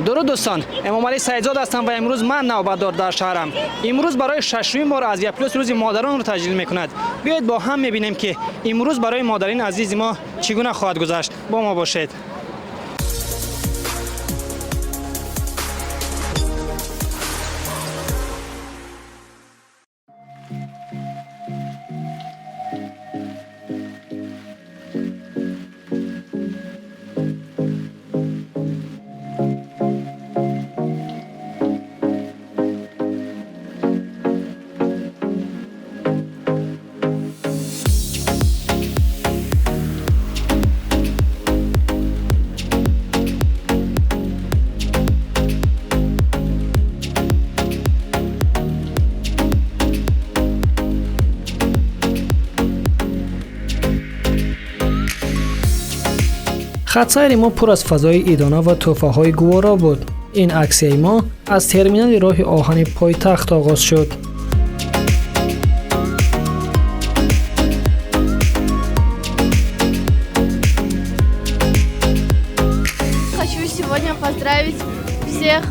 درود دوستان، امام علی سیدزاد هستم و امروز من نوبتدار در شهرم. امروز برای ششمین بار آزیا پلوس روز مادران رو تجلیل میکند. بیایید با هم ببینیم که امروز برای مادرین عزیز ما چگونه خواهد گذشت. با ما باشید. خط‌سیر ما پر از فضای عیدانه و تحفه‌های گوارا بود. این عکسی ما از ترمینال راه آهن پایتخت آغاز شد. Хочу сегодня поздравить всех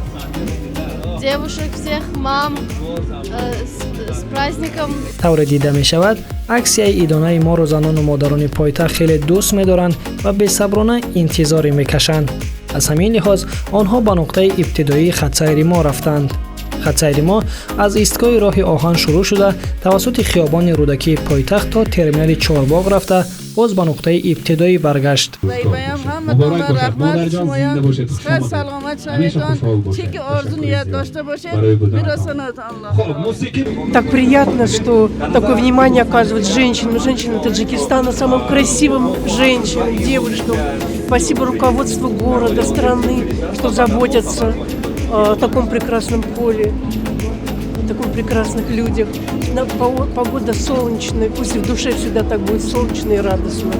девушек, всех мам с праздником. طور دیده می شود عکسی عیدانه ما رو زنان و مادران پایتخت خیلی دوست می دارند و بی‌صبرانه انتظار می کشند. از همین لحاظ آنها به نقطه ابتدایی خط‌سیر ما رفتند. خط‌سیر ما از ایستگاه راه آهن شروع شده توسط خیابان رودکی پایتخت تا ترمینال چهارباغ رفته باز به نقطه ابتدایی برگشت. Так приятно, что такое внимание оказывают женщинам. Женщины Таджикистана, самым красивым женщинам, девушкам. Спасибо руководству города, страны, что заботятся о таком прекрасном поле, о таком прекрасных людях. Погода солнечная, пусть в душе всегда так будет солнечно и радостно.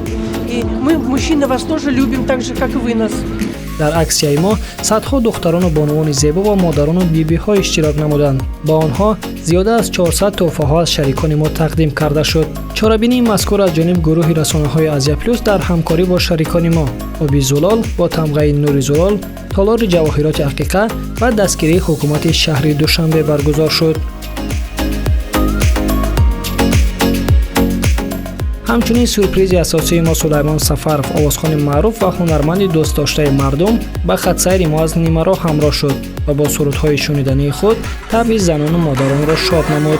И мы, мужчины, вас тоже любим так же, как и вы нас. در عکسی ما صدها دختران و بانوان زیبا و مادران و بی‌بی‌ها اشتراک نمودند. با آنها زیاده از 400 تحفه‌ها از شریکان ما تقدیم کرده شد. چاره‌بینی مذکور از جانب گروه رسانه‌های آزیا پلوس در همکاری با شریکان ما آبی زلال با تمغه نور زلال، تالار جواهرات عقیقه و دستگیری حکومت شهر دوشنبه برگزار شد. همچنین سورپریز اساسی ما سلیمان سفرف، آوازخوان معروف و هنرمند دوست داشته مردم به خط‌سیر ما از نیمرا همراه شد و با سرودهای شنیدنی خود طبع زنان و مادران را شاد نمود.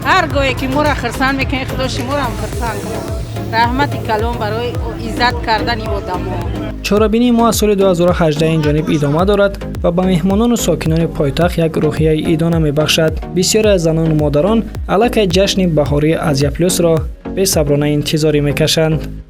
هر گاهی که ما را خرسان میکنی خدا شما را هم خرسان کنه. رحمت کلام برای عزت کردن این آدم‌ها. چاره‌بینی ما از سال 2018 این جانب ادامه دارد و به مهمانان و ساکنان پایتخت یک روحیه عیدانه میبخشد. بسیاری از زنان و مادران علاقه جشن بهاری آزیا پلوس را بی‌صبرانه انتظار میکشند.